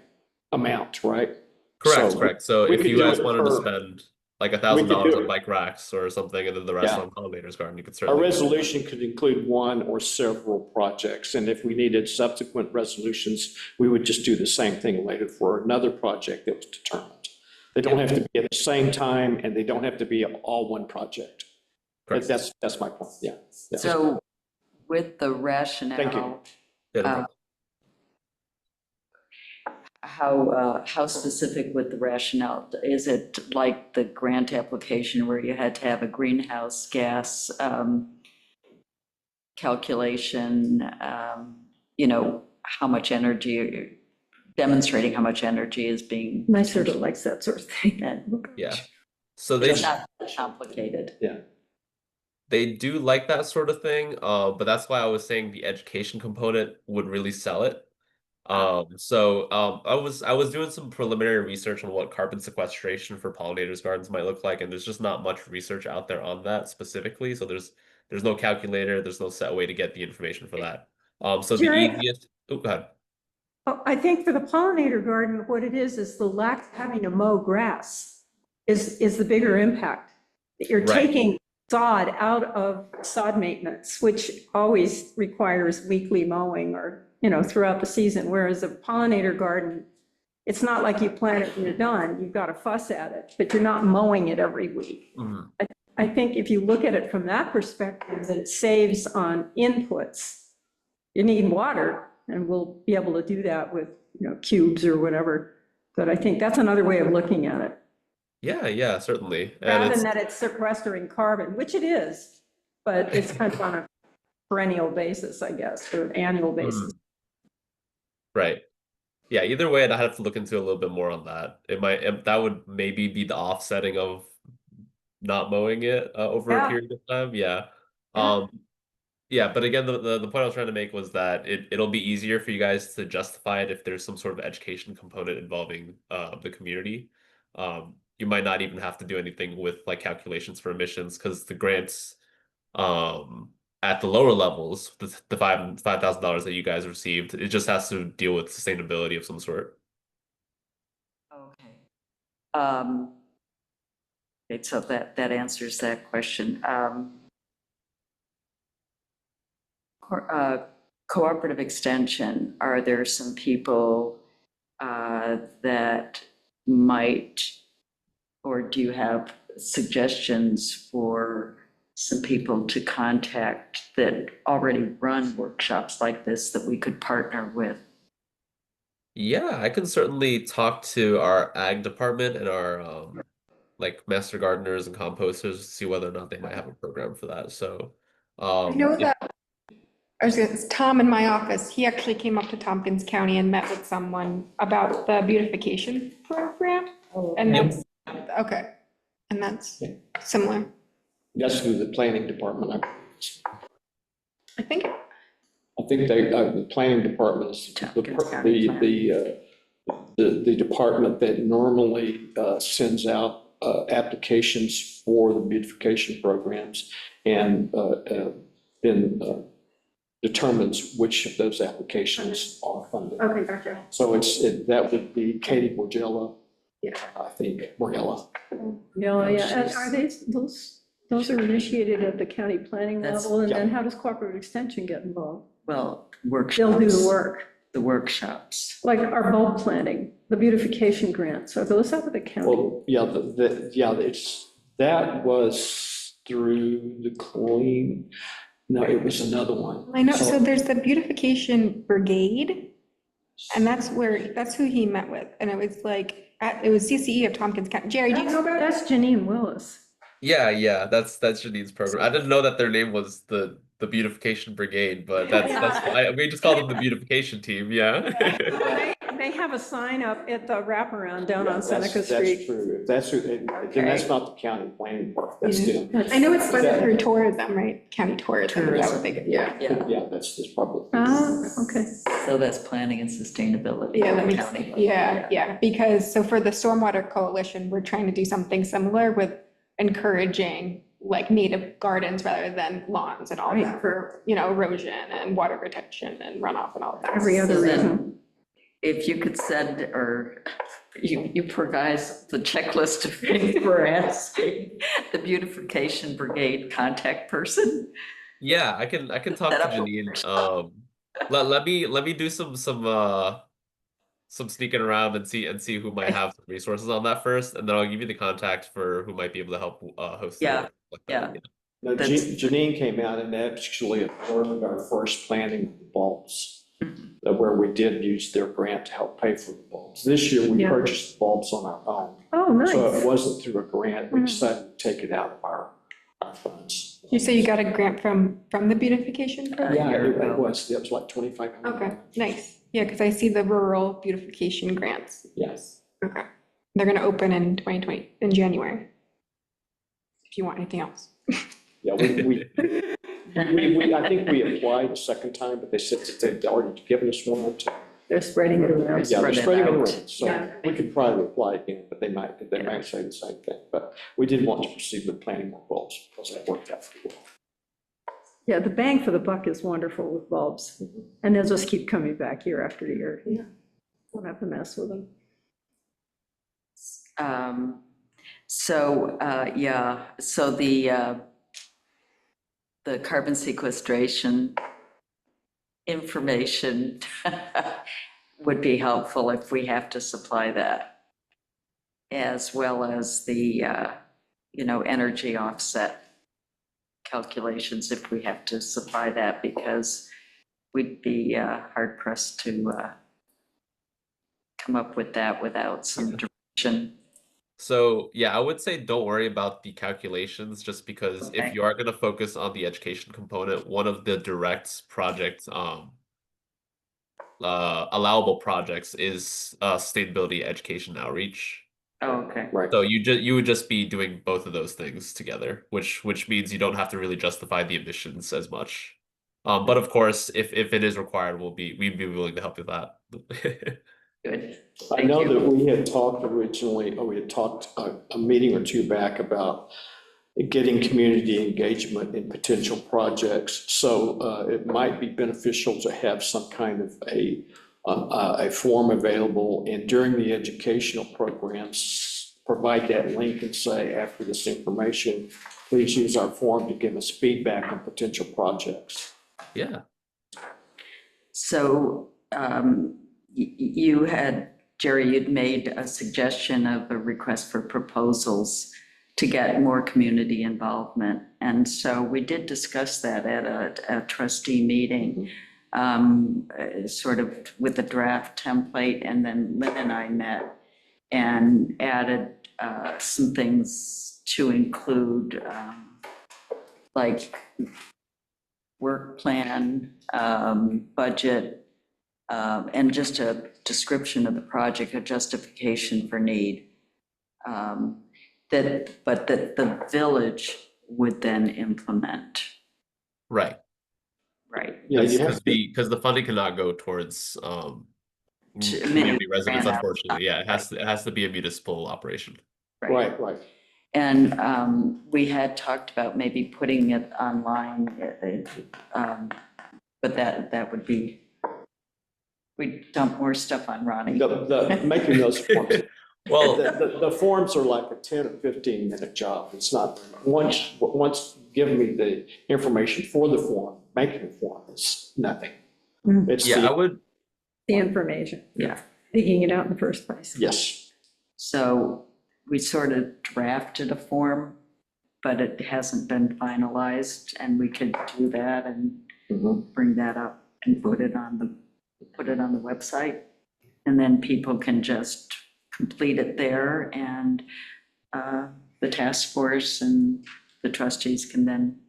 amount, right? Correct, So correct. So we if could you do guys it wanted to per, spend like a we thousand could dollars do on it. bike racks or something, and then the rest Yeah. on Pollinator's Garden, you could A certainly. resolution could include one or several projects, and if we needed subsequent resolutions, we would just do the same thing later for another project that was determined. They don't have to be at the same time, and they don't have to be all one project. Correct. That's my point, yeah. Yeah. So with the Thank you. rationale, Yeah, no uh, problem. how specific with the rationale? Is it like the grant application where you had to have a greenhouse gas calculation, how much energy, demonstrating how much energy is being. My server likes that sort of thing. Yeah. So they It's not complicated. Yeah. they do like that sort of thing, but that's why I was saying the education component would really sell it. I was doing some preliminary research on what carbon sequestration for pollinators gardens might look like, and there's just not much research out there on that specifically. So there's no calculator, there's no set way to get the information for that. So the Jerry? easiest. Oh, go ahead. Oh, I think for the pollinator garden, what it is the lack of having to mow grass is the bigger impact. You're Right. taking sod out of sod maintenance, which always requires weekly mowing or, throughout the season, whereas a pollinator garden, it's not like you plant it and you're done. You've got to fuss at it, but you're not mowing it every week. Mhm. I think if you look at it from that perspective, that it saves on inputs. You need water, and we'll be able to do that with, cubes or whatever. But I think that's another way of looking at it. Yeah, yeah, certainly. And Rather it's than that it's sequestering carbon, which it is, but it's kind of on a perennial basis, I guess, or annual basis. right. Yeah, either way, I'd have to look into a little bit more on that. That would maybe be the offsetting of not mowing it over a Yeah. period of time. Yeah. Yeah. Yeah, but again, the point I was trying to make was that it'll be easier for you guys to justify it if there's some sort of education component involving the community. You might not even have to do anything with like calculations for emissions because the grants um at the lower levels, the $5,000 that you guys received, it just has to deal with sustainability of some sort. Okay. Um, okay, so that answers that question. Cooperative extension, are there some people that might, or do you have suggestions for some people to contact that already run workshops like this that we could partner with? Yeah, I can certainly talk to our ag department and our like master gardeners and composters to see whether or not they might have a program for that. So I know if that, it's Tom in my office, he actually came up to Tompkins County and met with someone about the beautification program. And Yep. that's, okay, and that's Yeah. similar. That's through the planning department. I think, I think the planning department is Tompkins County the department that normally sends out applications for the beautification programs and then determines which of those applications are funded. Okay, gotcha. So that would be Katie Borgella. Yeah. I think Borgella. Yeah, yeah, and she's- are those are initiated at the county planning That's- level, and then yeah. how does cooperative extension get involved? Well, They'll workshops. do the work, The workshops. like our bulb planting, the beautification grants, are those up at the county? Well, yeah, that was through the clean, no, it was another one. I know, so there's the beautification brigade, and that's who he met with, and it was like, it was CCE of Tompkins County. Jerry, do you know about that? That's Janine Willis. Yeah, that's Janine's program. I didn't know that their name was the Beautification Brigade, but we just called them the Beautification Team. Yeah. They have a sign up at the wraparound down Yeah, on Seneca That's Street. true. If that's who, then that's not the county planning part. That's Yeah. them. I know it's funded Yeah. through tourism, right? County tourism, is that what they, yeah. Yeah, Yeah, that's probably. Okay. so that's planning and sustainability. Yeah, that makes, county. yeah, because, so for the Stormwater Coalition, we're trying to do something similar with encouraging like native gardens rather than lawns and all Right. that for, erosion and water retention and runoff and all of that. Every other So then, reason. if you could send, or you provide the checklist of things we're asking, the beautification brigade contact person. Yeah, I can talk to Set up- Janine. Let me do some sneaking around and see who might have some resources on that first, and then I'll give you the contact for who might be able to help host. Yeah, like that. yeah. No, That's- Janine came out and actually observed our first planting of the bulbs, Mhm. where we did use their grant to help pay for the bulbs. This year, we Yeah. purchased the bulbs on our own. Oh, So it nice. wasn't through a grant. We Mhm. decided to take it out of our funds. You say you got a grant from the beautification program? Yeah, year it ago. was like $2,500. Okay, nice. Yeah, because I see the rural beautification grants. Yes. Okay. They're gonna open in 2020, in January. If you want anything else. Yeah, I think we applied a second time, but they said that they'd already given us one. They're spreading it around. Yeah, they're Spread it spreading it out. around, so Yeah. we could probably apply again, but they might say the same thing. But we did want to proceed with planting more bulbs, because that worked out pretty well. Yeah, the bang for the buck is wonderful with bulbs, and they'll just keep coming back year after year. Yeah. Don't have to mess with them. So the carbon sequestration information would be helpful if we have to supply that, as well as the, energy offset calculations if we have to supply that, because we'd be hard pressed to come up with that without some direction. So yeah, I would say don't worry about the calculations, just because Okay. if you are going to focus on the education component, one of the direct project allowable projects is sustainability education outreach. Oh, okay. Right. So you would just be doing both of those things together, which means you don't have to really justify the emissions as much. But of course, if it is required, we'd be willing to help with that. Good. I Thank know you. that we had talked originally, or we had talked a meeting or two back about getting community engagement in potential projects. So it might be beneficial to have some kind of a form available, and during the educational programs, provide that link and say, after this information, please use our form to give us feedback on potential projects. Yeah. So Jerry, you'd made a suggestion of a request for proposals to get more community involvement. And so we did discuss that at a trustee meeting, sort of with a draft template. And then Lynn and I met and added some things to include, like work plan, budget, and just a description of the project, a justification for need. but that the village would then implement, Right. right? Yeah, you have to, Because the funding cannot go towards community residents, grant unfortunately. Yeah, it has to be a municipal operation. right, right. And we had talked about maybe putting it online, but that would be, we dump more stuff on Ronnie. Making those forms. Well, The forms are like a 10 or 15-minute job. It's not, once giving me the information for the form, making the form is nothing. It's yeah, I would. The information, Yeah. digging it out in the first place. Yes. So we sort of drafted a form, but it hasn't been finalized, and we could do that and Mhm. bring that up and put it on the website. And then people can just complete it there, and the task force and the trustees can then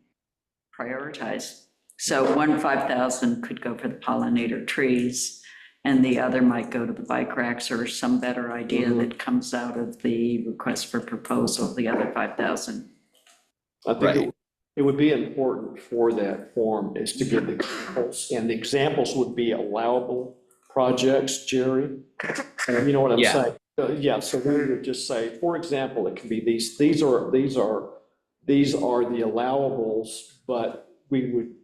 prioritize. So 5,000 could go for the pollinator trees, and the other might go to the bike racks or some better idea that comes out of the request for proposal, the other 5,000. I think Right. it would be important for that form is to give examples, and the examples would be allowable projects, Jerry. You know what I'm Yeah. saying? Yeah, so we would just say, for example, it could be these are the allowables, but we would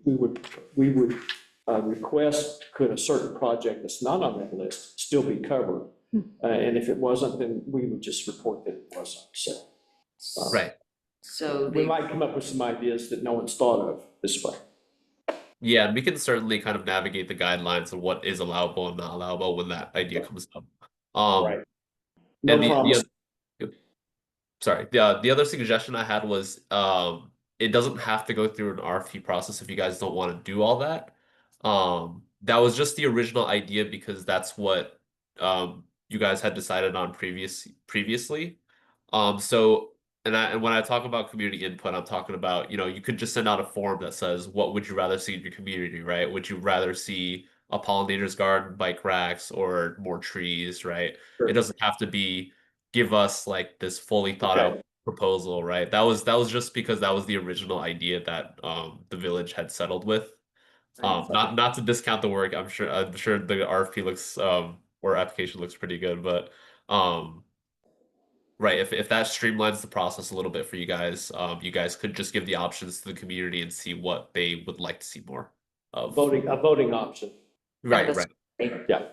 request, could a certain project that's not on that list still be covered? And if it wasn't, then we would just report that it wasn't, so. Right. So We might come up with some ideas that no one's thought of this way. Yeah, and we can certainly kind of navigate the guidelines of what is allowable and not allowable when that idea comes up. Right. No And promise. sorry, the other suggestion I had was it doesn't have to go through an RFP process if you guys don't want to do all that. That was just the original idea because that's what you guys had decided on previously. So and when I talk about community input, I'm talking about, you could just send out a form that says, what would you rather see in your community, right? Would you rather see a pollinator's garden, bike racks, or more trees, right? Sure. It doesn't have to be give us like this fully thought out Okay. proposal, right? That was just because that was the original idea that the village had settled with. Not to discount the work. I'm sure the RFP looks or application looks pretty good, but right, if that streamlines the process a little bit for you guys could just give the options to the community and see what they would like to see more of. A voting option. Right, right. Yeah.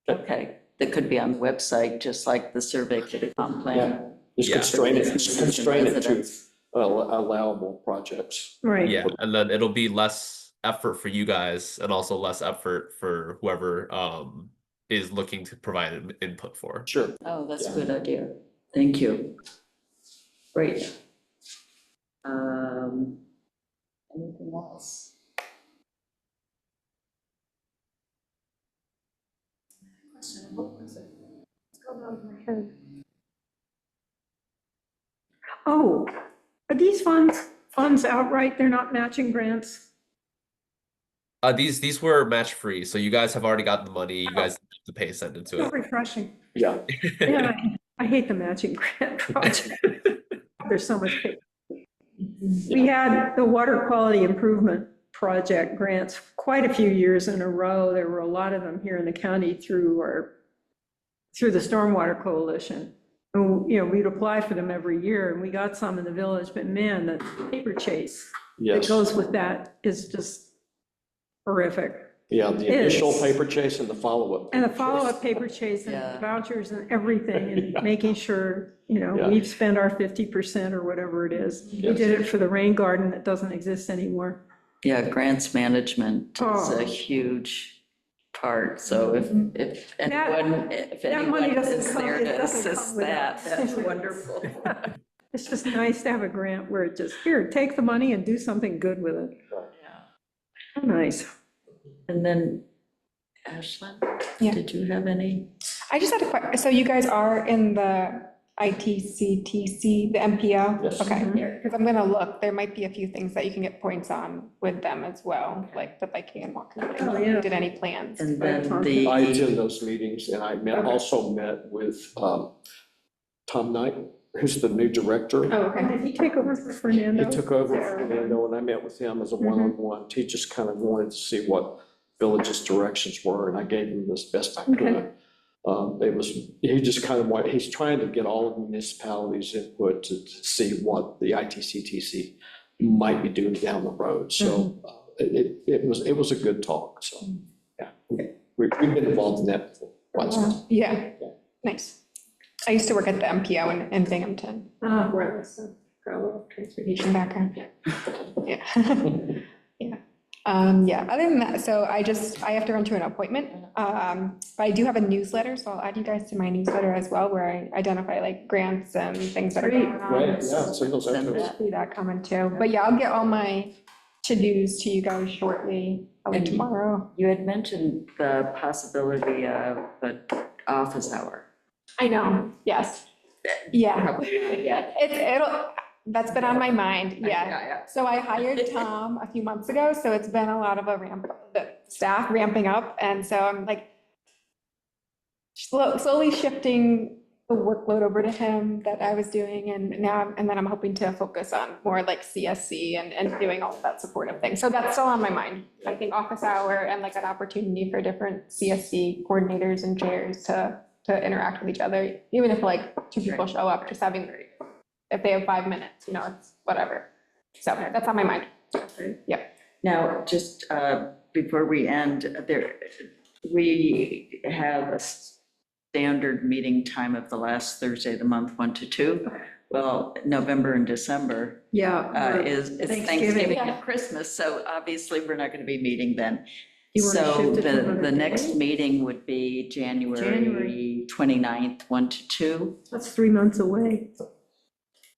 Okay, that could be on the website, just like the survey for the comp Yeah. plan. Just Yeah. constrain it to Residents. allowable projects. Right. Yeah, and then it'll be less effort for you guys and also less effort for whoever is looking to provide input for. Sure. Oh, that's a Yeah. good idea. Thank you. Great. Anything else? Oh, are these funds outright? They're not matching grants? These were match free, so you guys have already gotten the money. You guys have to pay send into So it. refreshing. Yeah. Yeah, I hate the matching grant project. There's so much paper. We had the water quality improvement project grants quite a few years in a row. There were a lot of them here in the county through the Stormwater Coalition. And, we'd apply for them every year, and we got some in the village, but man, the paper chase that Yes. goes with that is just horrific. Yeah, the initial paper chase and the follow-up. And the paper chase. follow-up paper chase Yeah. and vouchers and everything, and making sure, Yeah. we've spent our 50% or whatever it is. We Yes. did it for the rain garden that doesn't exist anymore. Yeah, grants management is Oh. a huge part, so if That money anyone doesn't is come, there it to doesn't assist come without. that, that's wonderful. It's just nice to have a grant where it just, here, take the money and do something good with it. Yeah. Nice. And then, Ashlyn, Yeah. did you have any? I just had a question. So you guys are in the ITCTC, the MPO? Yes. Okay, Mhm. because I'm gonna look. There might be a few things that you can get points on with them as well, like the biking and walking. Oh, yeah. Did any plans? And then I the, attend those meetings, and I also met with Tom Knight, who's the new director. Oh, okay. Did he take over for He Fernando? took over for Fernando, and I met with him as a one-on-one. He just kind of wanted to see what village's directions were, and I gave him as best I could. Okay. He just kind of he's trying to get all of municipalities' input to see what the ITCTC might be doing down the road. So it was a good talk. So, yeah, we've been involved in that before. Quite some time. Yeah, nice. I used to work at the MPO in Binghamton, where I was got a little transportation background. Yeah. Yeah. Yeah, other than that, so I have to run to an appointment. But I do have a newsletter, so I'll add you guys to my newsletter as well, where I identify like grants and things that are going on. Right, yeah, so those Send are- that. See that coming too. But yeah, I'll get all my to-dos to you guys shortly, probably And tomorrow. You had mentioned the possibility of an office hour. I know, yes. Yeah. Probably not yet. That's been on my mind, yeah. Yeah. So I hired Tom a few months ago, so it's been a lot of the staff ramping up, and so I'm like slowly shifting the workload over to him that I was doing, and then I'm hoping to focus on more like CSC and doing all of that supportive thing. So that's still on my mind. I think office hour and like an opportunity for different CSC coordinators and chairs to interact with each other, even if like two people show up, just having, if they have 5 minutes, it's whatever. So that's on my mind. Yeah. Now, just before we end, we have a standard meeting time of the last Thursday of the month, 1 to 2. Well, November and December Yeah. is Thanksgiving. Thanksgiving Yeah. and Christmas, so obviously we're not going to be meeting then. You wanna So shift it to another the day? next meeting would be January 29th, 1 to 2. That's 3 months away.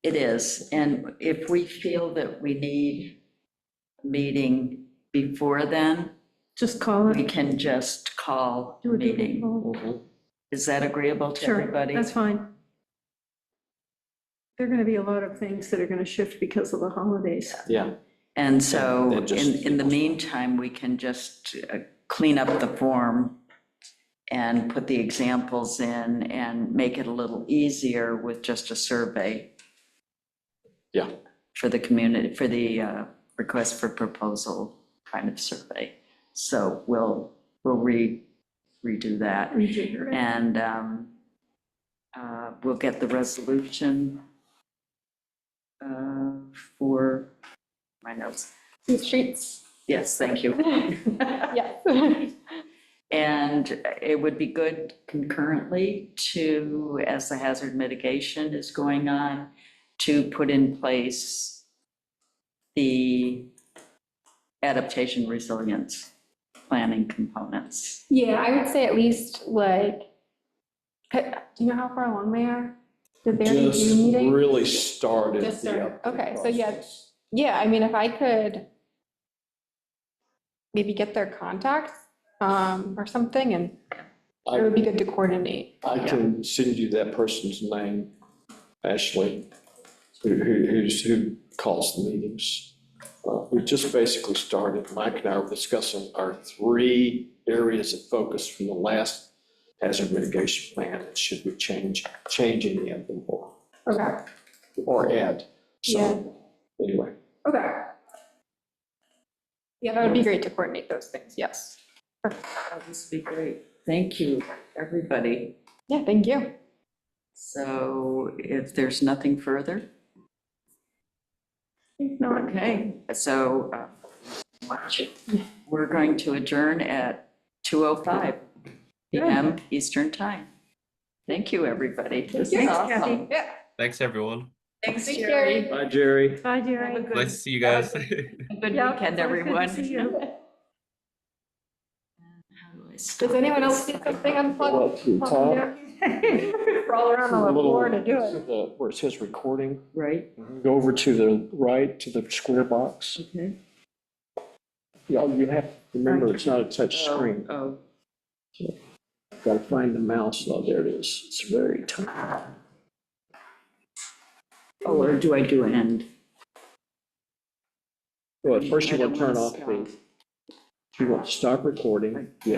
It is, and if we feel that we need a meeting before then, Just call we it. can just call Do a Google meeting. call. Mhm. Is that agreeable to Sure, everybody? that's fine. There are going to be a lot of things that are going to shift because of the holidays. Yeah, And so And just- in the meantime, we can just clean up the form and put the examples in and make it a little easier with just a survey. Yeah. For the community, for the request for proposal kind of survey. So we'll redo that. Rejigger it. And we'll get the resolution for my notes. Streets. Yes, thank you. Yes. And it would be good concurrently to, as the hazard mitigation is going on, to put in place the adaptation resilience planning components. Yeah, I would say at least like, do you know how far along they are? Did they already just do meeting? really started. Just the started. update Okay, so yeah. process. Yeah, I mean, if I could maybe get their contacts or something, and it would be good to coordinate. I can send you that person's name, Ashley, who calls the meetings. We just basically started, Mike and I were discussing our 3 areas of focus from the last hazard mitigation plan, and should we change any of them or add. So, anyway. Okay. Yeah, that would be great to coordinate those things, yes. That would be great. Thank you, everybody. Yeah, thank you. So if there's nothing further, okay, so we're going to adjourn at 2:05 p.m. Eastern Time. Thank you, everybody. This is awesome. Yeah. Thanks, everyone. Thanks, Thanks, Jerry. Jerry. Bye, Jerry. Bye, Have a Jerry. good- Nice to see you guys. Good Yeah, weekend, it's always good to everyone. see you. How do I stop Does anyone else this? see something unplugged? Well, to the top, Crawl around on the little- floor to do it. where it says recording, Right, go over to the right, to the square box. okay. You have to remember, it's not a touch screen. Oh, Got to find the mouse. Oh, there it is. It's very tiny. oh, or do I do end? Well, at first you I want to don't turn wanna off stop. you want to stop recording. Yes, you